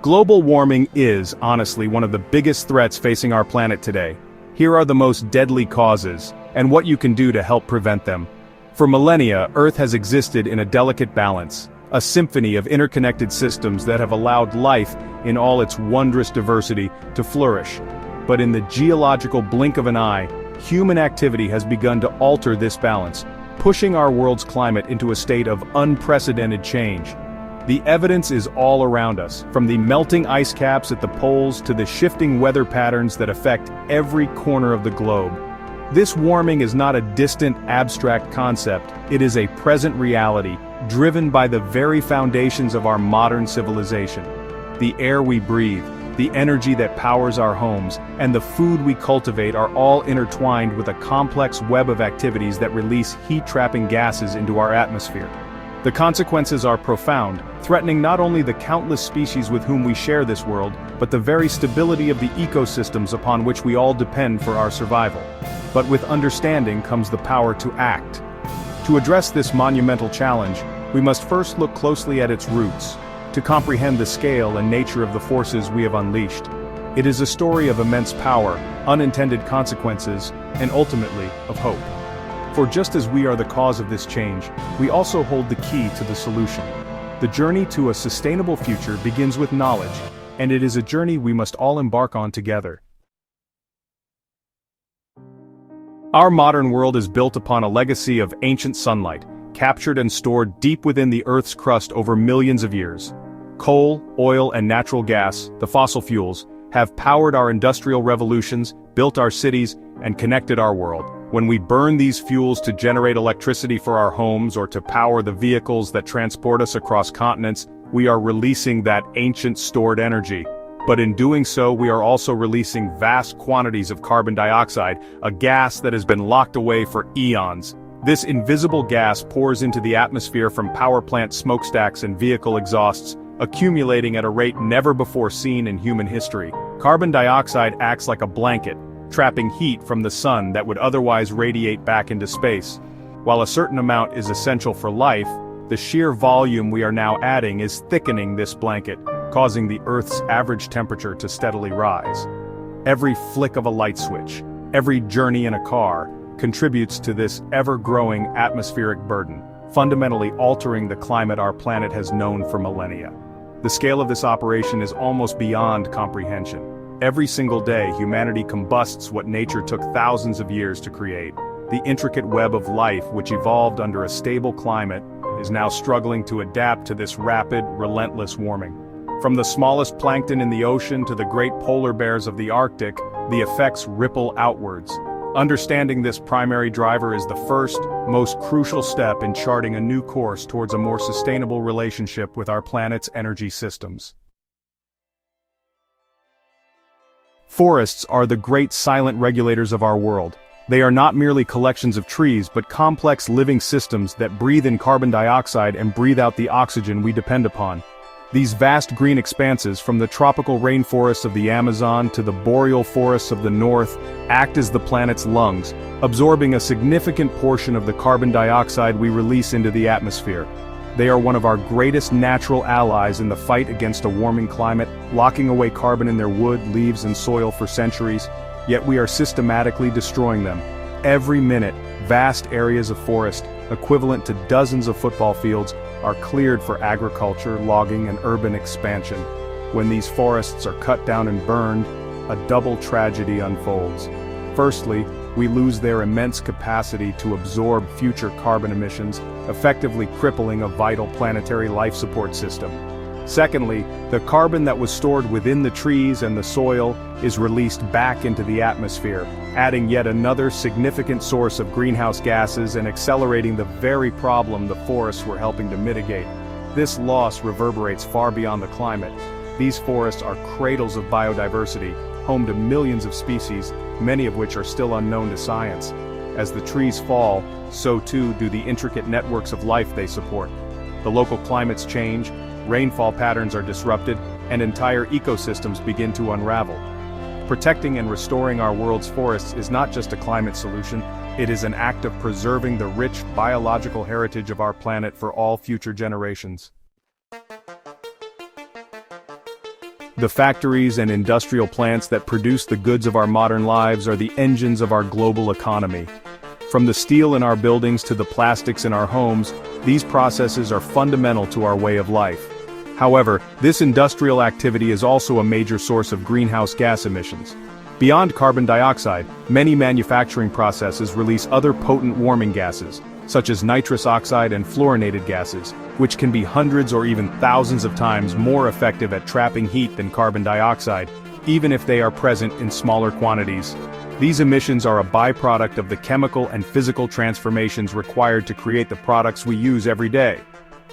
Global warming is, honestly, one of the biggest threats facing our planet today. Here are the most deadly causes, and what you can do to help prevent them. For millennia, Earth has existed in a delicate balance, a symphony of interconnected systems that have allowed life, in all its wondrous diversity, to flourish. But in the geological blink of an eye, human activity has begun to alter this balance, pushing our world's climate into a state of unprecedented change. The evidence is all around us, from the melting ice caps at the poles to the shifting weather patterns that affect every corner of the globe. This warming is not a distant, abstract concept, it is a present reality, driven by the very foundations of our modern civilization. The air we breathe, the energy that powers our homes, and the food we cultivate are all intertwined with a complex web of activities that release heat-trapping gases into our atmosphere. The consequences are profound, threatening not only the countless species with whom we share this world, but the very stability of the ecosystems upon which we all depend for our survival. But with understanding comes the power to act. To address this monumental challenge, we must first look closely at its roots, to comprehend the scale and nature of the forces we have unleashed. It is a story of immense power, unintended consequences, and ultimately, of hope. For just as we are the cause of this change, we also hold the key to the solution. The journey to a sustainable future begins with knowledge, and it is a journey we must all embark on together. Our modern world is built upon a legacy of ancient sunlight, captured and stored deep within the Earth's crust over millions of years. Coal, oil, and natural gas, the fossil fuels, have powered our industrial revolutions, built our cities, and connected our world. When we burn these fuels to generate electricity for our homes or to power the vehicles that transport us across continents, we are releasing that ancient stored energy. But in doing so, we are also releasing vast quantities of carbon dioxide, a gas that has been locked away for eons. This invisible gas pours into the atmosphere from power plant smokestacks and vehicle exhausts, accumulating at a rate never before seen in human history. Carbon dioxide acts like a blanket, trapping heat from the sun that would otherwise radiate back into space. While a certain amount is essential for life, the sheer volume we are now adding is thickening this blanket, causing the Earth's average temperature to steadily rise. Every flick of a light switch, every journey in a car, contributes to this ever-growing atmospheric burden, fundamentally altering the climate our planet has known for millennia. The scale of this operation is almost beyond comprehension. Every single day, humanity combusts what nature took thousands of years to create. The intricate web of life, which evolved under a stable climate, is now struggling to adapt to this rapid, relentless warming. From the smallest plankton in the ocean to the great polar bears of the Arctic, the effects ripple outwards. Understanding this primary driver is the first, most crucial step in charting a new course towards a more sustainable relationship with our planet's energy systems. Forests are the great silent regulators of our world. They are not merely collections of trees but complex living systems that breathe in carbon dioxide and breathe out the oxygen we depend upon. These vast green expanses, from the tropical rainforests of the Amazon to the boreal forests of the north, act as the planet's lungs, absorbing a significant portion of the carbon dioxide we release into the atmosphere. They are one of our greatest natural allies in the fight against a warming climate, locking away carbon in their wood, leaves, and soil for centuries, yet we are systematically destroying them. Every minute, vast areas of forest, equivalent to dozens of football fields, are cleared for agriculture, logging, and urban expansion. When these forests are cut down and burned, a double tragedy unfolds. Firstly, we lose their immense capacity to absorb future carbon emissions, effectively crippling a vital planetary life support system. Secondly, the carbon that was stored within the trees and the soil is released back into the atmosphere, adding yet another significant source of greenhouse gases and accelerating the very problem the forests were helping to mitigate. This loss reverberates far beyond the climate. These forests are cradles of biodiversity, home to millions of species, many of which are still unknown to science. As the trees fall, so too do the intricate networks of life they support. The local climates change, rainfall patterns are disrupted, and entire ecosystems begin to unravel. Protecting and restoring our world's forests is not just a climate solution, it is an act of preserving the rich biological heritage of our planet for all future generations. The factories and industrial plants that produce the goods of our modern lives are the engines of our global economy. From the steel in our buildings to the plastics in our homes, these processes are fundamental to our way of life. However, this industrial activity is also a major source of greenhouse gas emissions. Beyond carbon dioxide, many manufacturing processes release other potent warming gases, such as nitrous oxide and fluorinated gases, which can be hundreds or even thousands of times more effective at trapping heat than carbon dioxide, even if they are present in smaller quantities. These emissions are a byproduct of the chemical and physical transformations required to create the products we use every day.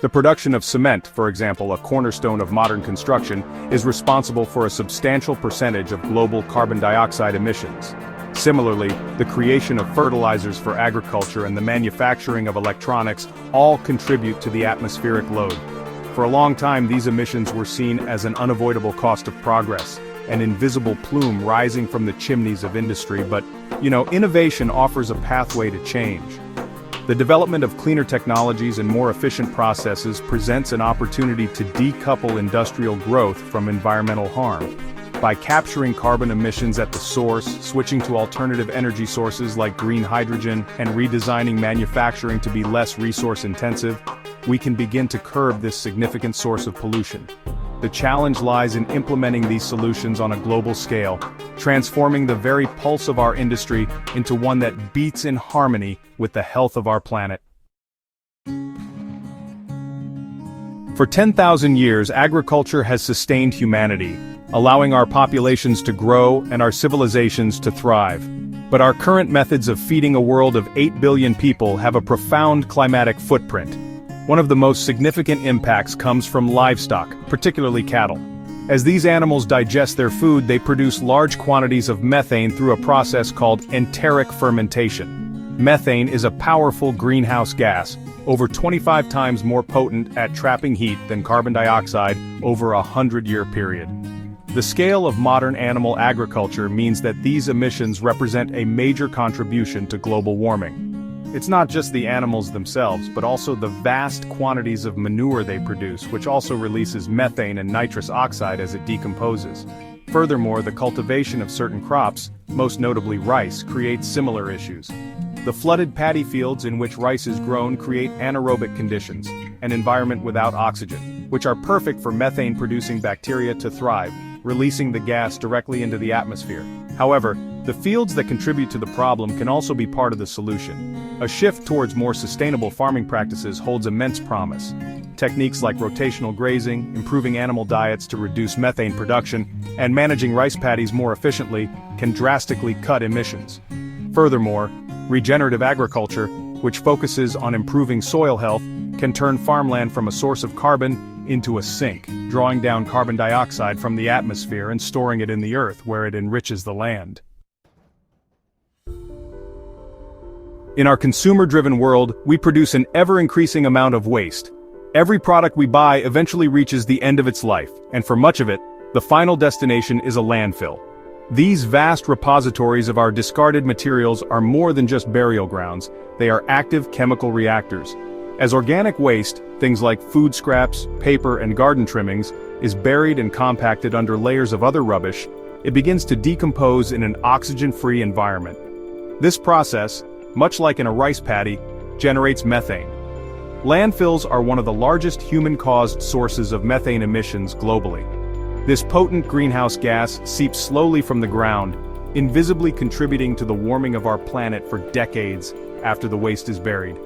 The production of cement, for example, a cornerstone of modern construction, is responsible for a substantial percentage of global carbon dioxide emissions. Similarly, the creation of fertilizers for agriculture and the manufacturing of electronics all contribute to the atmospheric load. For a long time, these emissions were seen as an unavoidable cost of progress, an invisible plume rising from the chimneys of industry, but, innovation offers a pathway to change. The development of cleaner technologies and more efficient processes presents an opportunity to decouple industrial growth from environmental harm. By capturing carbon emissions at the source, switching to alternative energy sources like green hydrogen, and redesigning manufacturing to be less resource-intensive, we can begin to curb this significant source of pollution. The challenge lies in implementing these solutions on a global scale, transforming the very pulse of our industry into one that beats in harmony with the health of our planet. For 10,000 years, agriculture has sustained humanity, allowing our populations to grow and our civilizations to thrive. But our current methods of feeding a world of 8 billion people have a profound climatic footprint. One of the most significant impacts comes from livestock, particularly cattle. As these animals digest their food, they produce large quantities of methane through a process called enteric fermentation. Methane is a powerful greenhouse gas, over 25 times more potent at trapping heat than carbon dioxide over a 100-year period. The scale of modern animal agriculture means that these emissions represent a major contribution to global warming. It's not just the animals themselves, but also the vast quantities of manure they produce, which also releases methane and nitrous oxide as it decomposes. Furthermore, the cultivation of certain crops, most notably rice, creates similar issues. The flooded paddy fields in which rice is grown create anaerobic conditions, an environment without oxygen, which are perfect for methane-producing bacteria to thrive, releasing the gas directly into the atmosphere. However, the fields that contribute to the problem can also be part of the solution. A shift towards more sustainable farming practices holds immense promise. Techniques like rotational grazing, improving animal diets to reduce methane production, and managing rice paddies more efficiently can drastically cut emissions. Furthermore, regenerative agriculture, which focuses on improving soil health, can turn farmland from a source of carbon into a sink, drawing down carbon dioxide from the atmosphere and storing it in the earth where it enriches the land. In our consumer-driven world, we produce an ever-increasing amount of waste. Every product we buy eventually reaches the end of its life, and for much of it, the final destination is a landfill. These vast repositories of our discarded materials are more than just burial grounds, they are active chemical reactors. As organic waste, things like food scraps, paper, and garden trimmings, is buried and compacted under layers of other rubbish, it begins to decompose in an oxygen-free environment. This process, much like in a rice paddy, generates methane. Landfills are one of the largest human-caused sources of methane emissions globally. This potent greenhouse gas seeps slowly from the ground, invisibly contributing to the warming of our planet for decades after the waste is buried.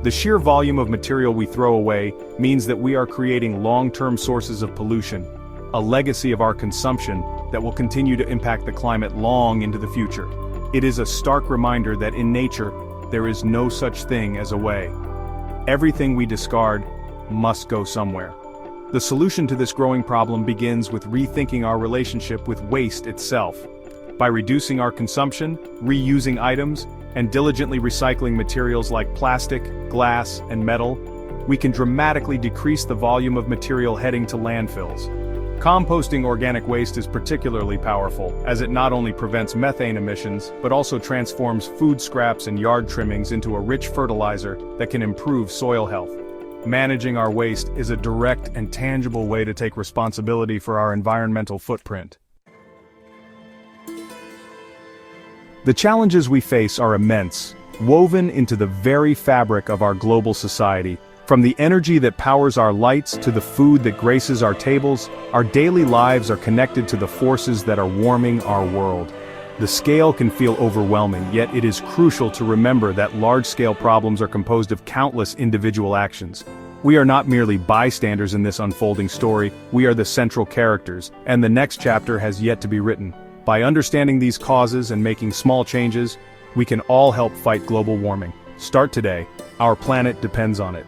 The sheer volume of material we throw away means that we are creating long-term sources of pollution, a legacy of our consumption that will continue to impact the climate long into the future. It is a stark reminder that in nature, there is no such thing as a way. Everything we discard must go somewhere. The solution to this growing problem begins with rethinking our relationship with waste itself. By reducing our consumption, reusing items, and diligently recycling materials like plastic, glass, and metal, we can dramatically decrease the volume of material heading to landfills. Composting organic waste is particularly powerful, as it not only prevents methane emissions, but also transforms food scraps and yard trimmings into a rich fertilizer that can improve soil health. Managing our waste is a direct and tangible way to take responsibility for our environmental footprint. The challenges we face are immense, woven into the very fabric of our global society. From the energy that powers our lights to the food that graces our tables, our daily lives are connected to the forces that are warming our world. The scale can feel overwhelming, yet it is crucial to remember that large-scale problems are composed of countless individual actions. We are not merely bystanders in this unfolding story, we are the central characters, and the next chapter has yet to be written. By understanding these causes and making small changes, we can all help fight global warming. Start today. Our planet depends on it.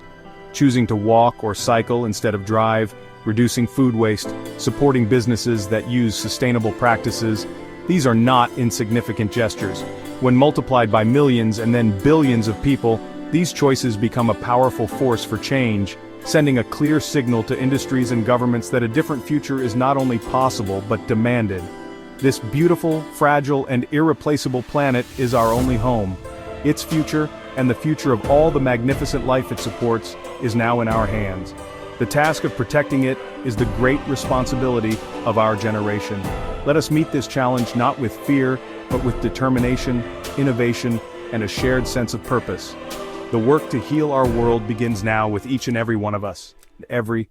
Choosing to walk or cycle instead of drive, reducing food waste, supporting businesses that use sustainable practices, these are not insignificant gestures. When multiplied by millions and then billions of people, these choices become a powerful force for change, sending a clear signal to industries and governments that a different future is not only possible but demanded. This beautiful, fragile, and irreplaceable planet is our only home. Its future, and the future of all the magnificent life it supports, is now in our hands. The task of protecting it is the great responsibility of our generation. Let us meet this challenge not with fear, but with determination, innovation, and a shared sense of purpose. The work to heal our world begins now with each and every one of us, every